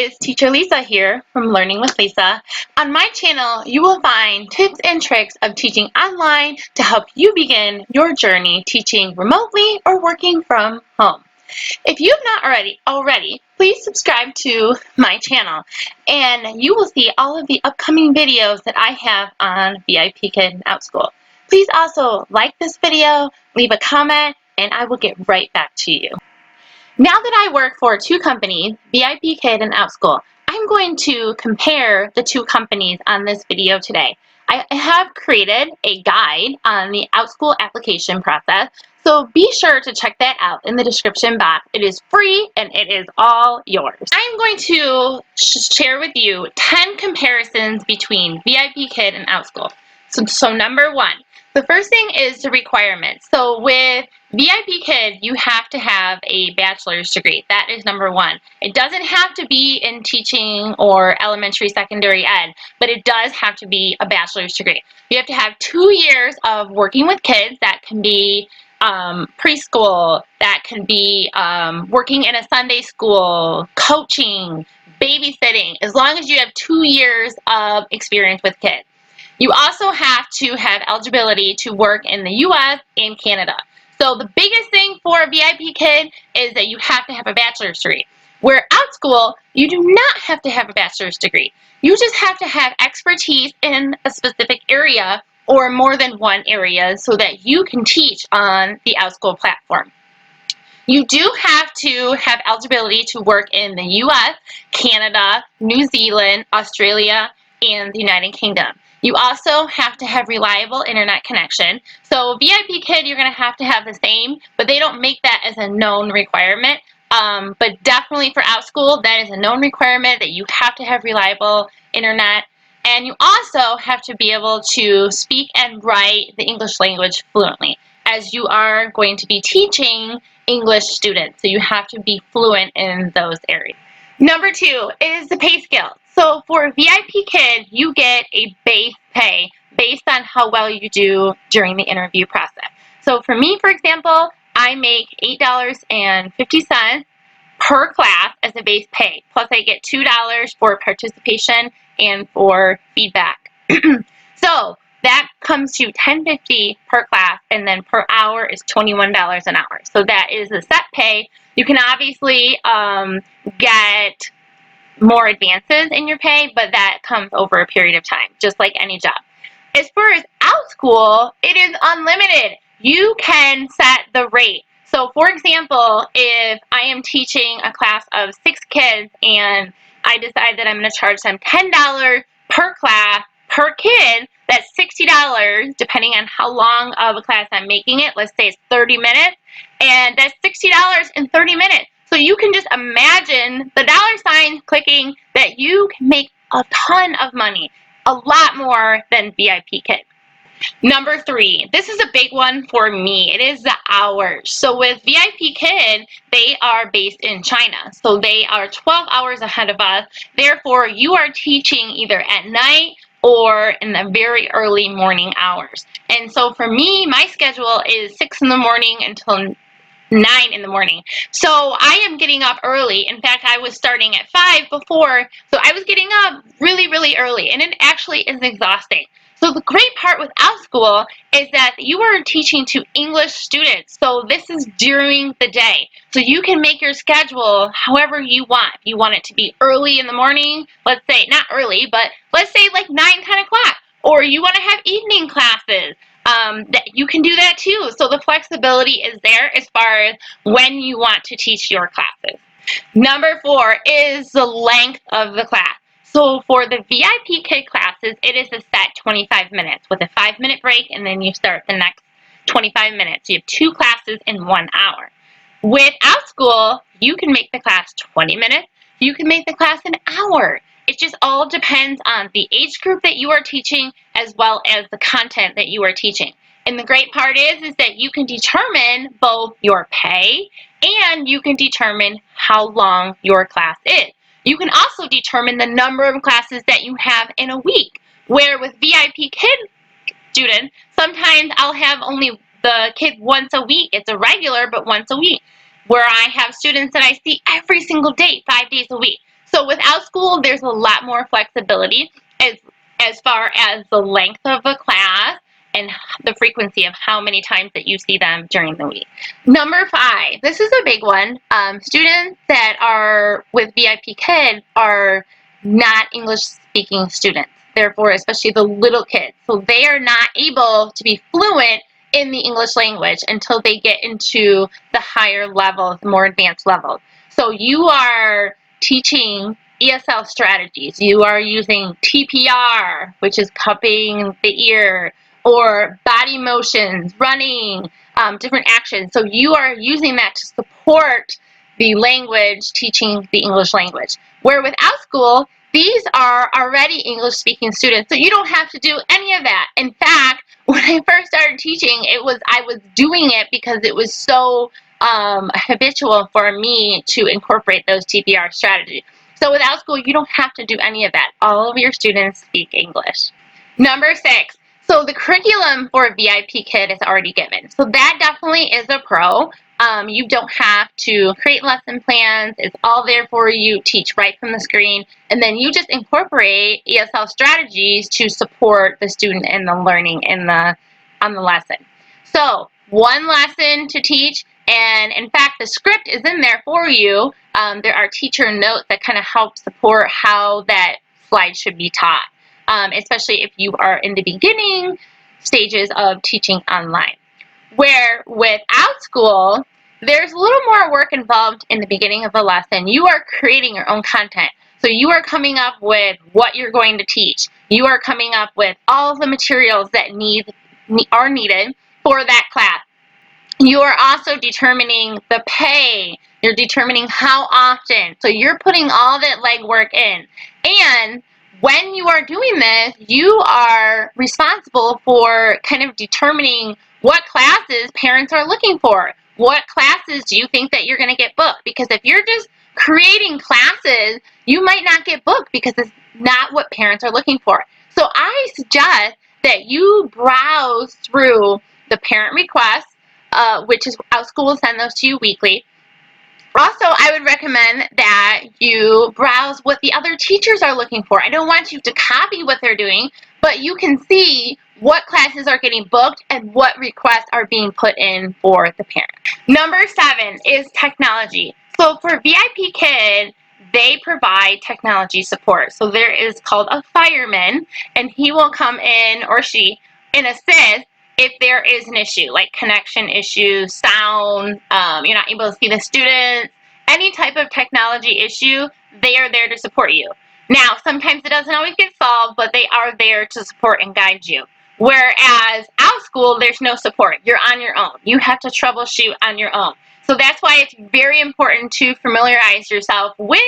is Teacher Lisa here from Learning with Lisa. On my channel, you will find tips and tricks of teaching online to help you begin your journey teaching remotely or working from home. If you have not already, please subscribe to my channel and you will see all of the upcoming videos that I have on VIPKID and Outschool. Please also like this video, leave a comment, and I will get right back to you. Now that I work for two companies, VIPKID and Outschool, I'm going to compare the two companies on this video today. I have created a guide on the Outschool application process, so be sure to check that out in the description box. It is free and it is all yours. I'm going to share with you 10 comparisons between VIPKID and Outschool. So number one, the first thing is the requirements. So with VIPKID, you have to have a bachelor's degree. That is number one. It doesn't have to be in teaching or elementary, secondary ed, but it does have to be a bachelor's degree. You have to have 2 years of working with kids. That can be preschool, that can be working in a Sunday school, coaching, babysitting, as long as you have 2 years of experience with kids. You also have to have eligibility to work in the U.S. and Canada. So the biggest thing for a VIPKID is that you have to have a bachelor's degree. Where Outschool, you do not have to have a bachelor's degree. You just have to have expertise in a specific area or more than one area so that you can teach on the Outschool platform. You do have to have eligibility to work in the U.S., Canada, New Zealand, Australia, and the United Kingdom. You also have to have reliable internet connection. So VIPKID, you're going to have the same, but they don't make that as a known requirement. But definitely for Outschool, that is a known requirement that you have to have reliable internet. And you also have to be able to speak and write the English language fluently, as you are going to be teaching English students. So you have to be fluent in those areas. Number two is the pay scale. So for VIPKID, you get a base pay based on how well you do during the interview process. So for me, for example, I make $8.50 per class as a base pay. Plus I get $2 for participation and for feedback. So that comes to $10.50 per class, and then per hour is $21 an hour. So that is the set pay. You can obviously get more advances in your pay, but that comes over a period of time, just like any job. As far as Outschool, it is unlimited. You can set the rate. So for example, if I am teaching a class of 6 kids and I decide that I'm going to charge them $10 per class per kid, that's $60 depending on how long of a class I'm making it. Let's say it's 30 minutes, and that's $60 in 30 minutes. So you can just imagine the dollar sign clicking that you can make a ton of money, a lot more than VIPKID. Number three, this is a big one for me. It is the hours. So with VIPKID, they are based in China. So they are 12 hours ahead of us. Therefore, you are teaching either at night or in the very early morning hours. And so for me, my schedule is 6 in the morning until 9 in the morning. So I am getting up early. In fact, I was starting at 5 before, so I was getting up really, really early, and it actually is exhausting. So the great part with Outschool is that you are teaching to English students. So this is during the day. So you can make your schedule however you want. If you want it to be early in the morning, let's say, not early, but let's say like 9, 10 o'clock. Or you want to have evening classes. That you can do that too. So the flexibility is there as far as when you want to teach your classes. Number 4 is the length of the class. So for the VIPKID classes, it is a set 25 minutes with a 5-minute break, and then you start the next 25 minutes. You have 2 classes in 1 hour. With Outschool, you can make the class 20 minutes. You can make the class an hour. It just all depends on the age group that you are teaching as well as the content that you are teaching. And the great part is that you can determine both your pay and you can determine how long your class is. You can also determine the number of classes that you have in a week, where with VIPKID students, sometimes I'll have only the kid once a week. It's a regular, but once a week. Where I have students that I see every single day, 5 days a week. So with Outschool, there's a lot more flexibility as far as the length of a class and the frequency of how many times that you see them during the week. Number 5, this is a big one. Students that are with VIPKID are not English-speaking students. Therefore, especially the little kids. So they are not able to be fluent in the English language until they get into the higher levels, more advanced levels. So you are teaching ESL strategies. You are using TPR, which is cupping the ear, or body motions, running, different actions. So you are using that to support the language, teaching the English language. Where with Outschool, these are already English-speaking students, so you don't have to do any of that. In fact, when I first started teaching, I was doing it because it was so habitual for me to incorporate those TPR strategies. So with Outschool, you don't have to do any of that. All of your students speak English. Number 6. So the curriculum for VIPKID is already given. So that definitely is a pro. You don't have to create lesson plans. It's all there for you. Teach right from the screen. And then you just incorporate ESL strategies to support the student in the learning on the lesson. So one lesson to teach. And in fact, the script is in there for you. There are teacher notes that kind of help support how that slide should be taught. Especially if you are in the beginning stages of teaching online. Where with Outschool, there's a little more work involved in the beginning of the lesson. You are creating your own content. So you are coming up with what you're going to teach. You are coming up with all the materials that are needed for that class. You are also determining the pay. You're determining how often. So you're putting all that legwork in. And when you are doing this, you are responsible for kind of determining what classes parents are looking for. What classes do you think that you're going to get booked? Because if you're just creating classes, you might not get booked because it's not what parents are looking for. So I suggest that you browse through the parent requests, which is Outschool will send those to you weekly. Also, I would recommend that you browse what the other teachers are looking for. I don't want you to copy what they're doing, but you can see what classes are getting booked and what requests are being put in for the parent. Number 7 is technology. So for VIPKID, they provide technology support. So there is called a fireman, and he will come in, or she, and assist if there is an issue, like connection issues, sound, you're not able to see the students, any type of technology issue, they are there to support you. Now, sometimes it doesn't always get solved, but they are there to support and guide you. Whereas Outschool, there's no support. You're on your own. You have to troubleshoot on your own. So that's why it's very important to familiarize yourself with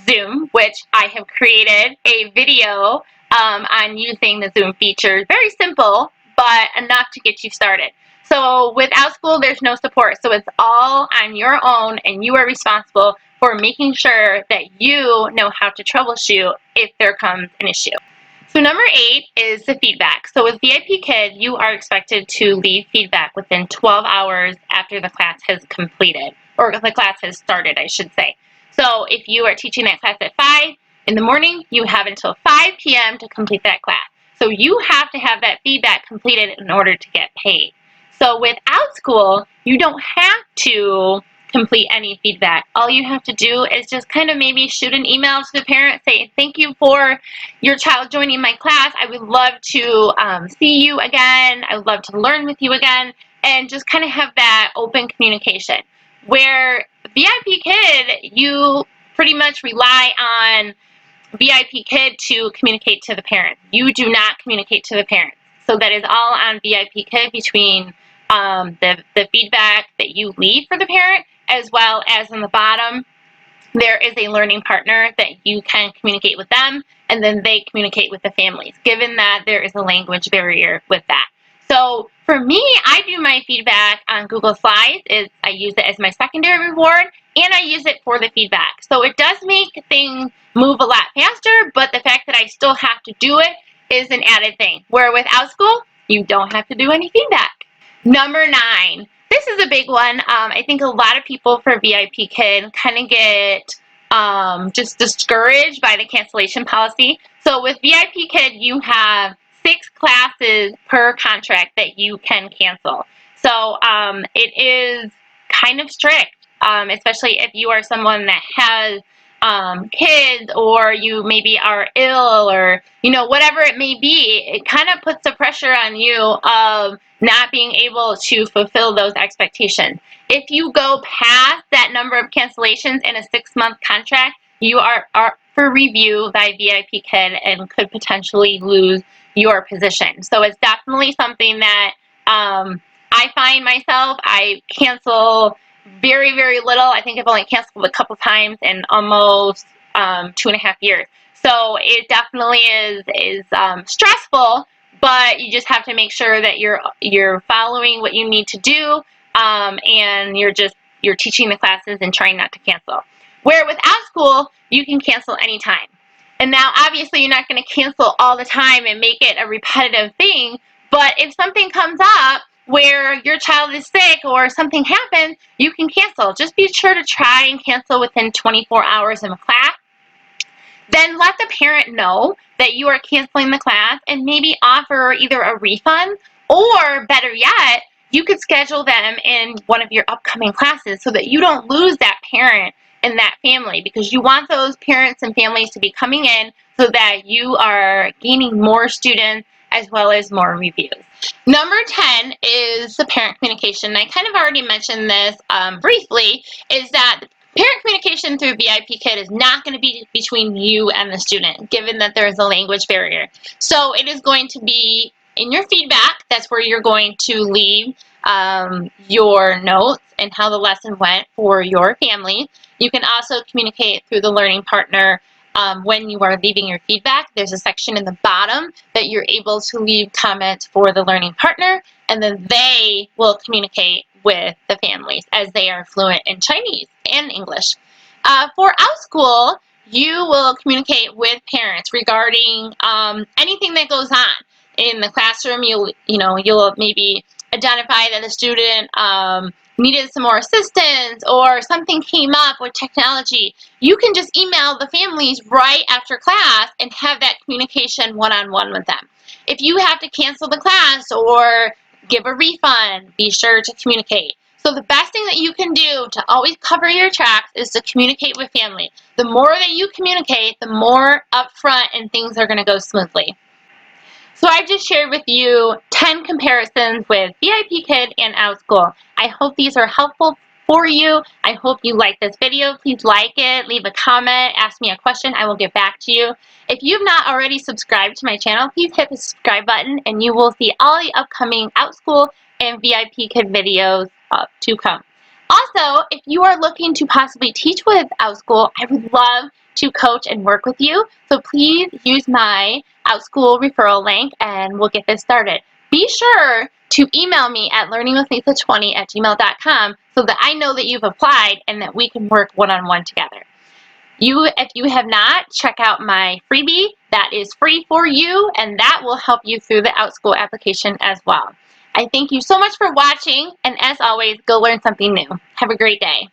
Zoom, which I have created a video on using the Zoom features. Very simple, but enough to get you started. So with Outschool, there's no support. So it's all on your own, and you are responsible for making sure that you know how to troubleshoot if there comes an issue. So number 8 is the feedback. So with VIPKID, you are expected to leave feedback within 12 hours after the class has completed, or the class has started, I should say. So if you are teaching that class at 5 in the morning, you have until 5 p.m. to complete that class. So you have to have that feedback completed in order to get paid. So with Outschool, you don't have to complete any feedback. All you have to do is just kind of maybe shoot an email to the parent, say, thank you for your child joining my class. I would love to see you again. I would love to learn with you again. And just kind of have that open communication. Where VIPKID, you pretty much rely on VIPKID to communicate to the parents. You do not communicate to the parents. So that is all on VIPKID between the feedback that you leave for the parent, as well as on the bottom, there is a learning partner that you can communicate with them, and then they communicate with the families, given that there is a language barrier with that. So for me, I do my feedback on Google Slides. I use it as my secondary reward, and I use it for the feedback. So it does make things move a lot faster, but the fact that I still have to do it is an added thing. Where with Outschool, you don't have to do any feedback. Number 9. This is a big one. I think a lot of people for VIPKID kind of get just discouraged by the cancellation policy. So with VIPKID, you have 6 classes per contract that you can cancel. So it is kind of strict, especially if you are someone that has kids, or you maybe are ill, or whatever it may be. It kind of puts the pressure on you of not being able to fulfill those expectations. If you go past that number of cancellations in a 6-month contract, you are for review by VIPKID and could potentially lose your position. So it's definitely something that I find myself, I cancel very, very little. I think I've only canceled a couple times in almost 2.5 years. So it definitely is stressful, but you just have to make sure that you're following what you need to do, and you're teaching the classes and trying not to cancel. Where with Outschool, you can cancel anytime. And now, obviously, you're not going to cancel all the time and make it a repetitive thing, but if something comes up where your child is sick or something happens, you can cancel. Just be sure to try and cancel within 24 hours of a class. Then let the parent know that you are canceling the class and maybe offer either a refund, or better yet, you could schedule them in one of your upcoming classes so that you don't lose that parent and that family, because you want those parents and families to be coming in so that you are gaining more students as well as more reviews. Number 10 is the parent communication. I kind of already mentioned this briefly, is that parent communication through VIPKID is not going to be between you and the student, given that there is a language barrier. So it is going to be in your feedback. That's where you're going to leave your notes and how the lesson went for your family. You can also communicate through the learning partner. When you are leaving your feedback, there's a section in the bottom that you're able to leave comments for the learning partner, and then they will communicate with the families as they are fluent in Chinese and English. For Outschool, you will communicate with parents regarding anything that goes on in the classroom. You'll maybe identify that the student needed some more assistance, or something came up with technology. You can just email the families right after class and have that communication one-on-one with them. If you have to cancel the class or give a refund, be sure to communicate. So the best thing that you can do to always cover your tracks is to communicate with family. The more that you communicate, the more upfront and things are going to go smoothly. So I've just shared with you 10 comparisons with VIPKID and Outschool. I hope these are helpful for you. I hope you like this video. Please like it, leave a comment, ask me a question. I will get back to you. If you've not already subscribed to my channel, please hit the subscribe button and you will see all the upcoming Outschool and VIPKID videos to come. Also, if you are looking to possibly teach with Outschool, I would love to coach and work with you. So please use my Outschool referral link and we'll get this started. Be sure to email me at learningwithlisa20@gmail.com so that I know that you've applied and that we can work one-on-one together. If you have not, check out my freebie. That is free for you, and that will help you through the Outschool application as well. I thank you so much for watching, and as always, go learn something new. Have a great day.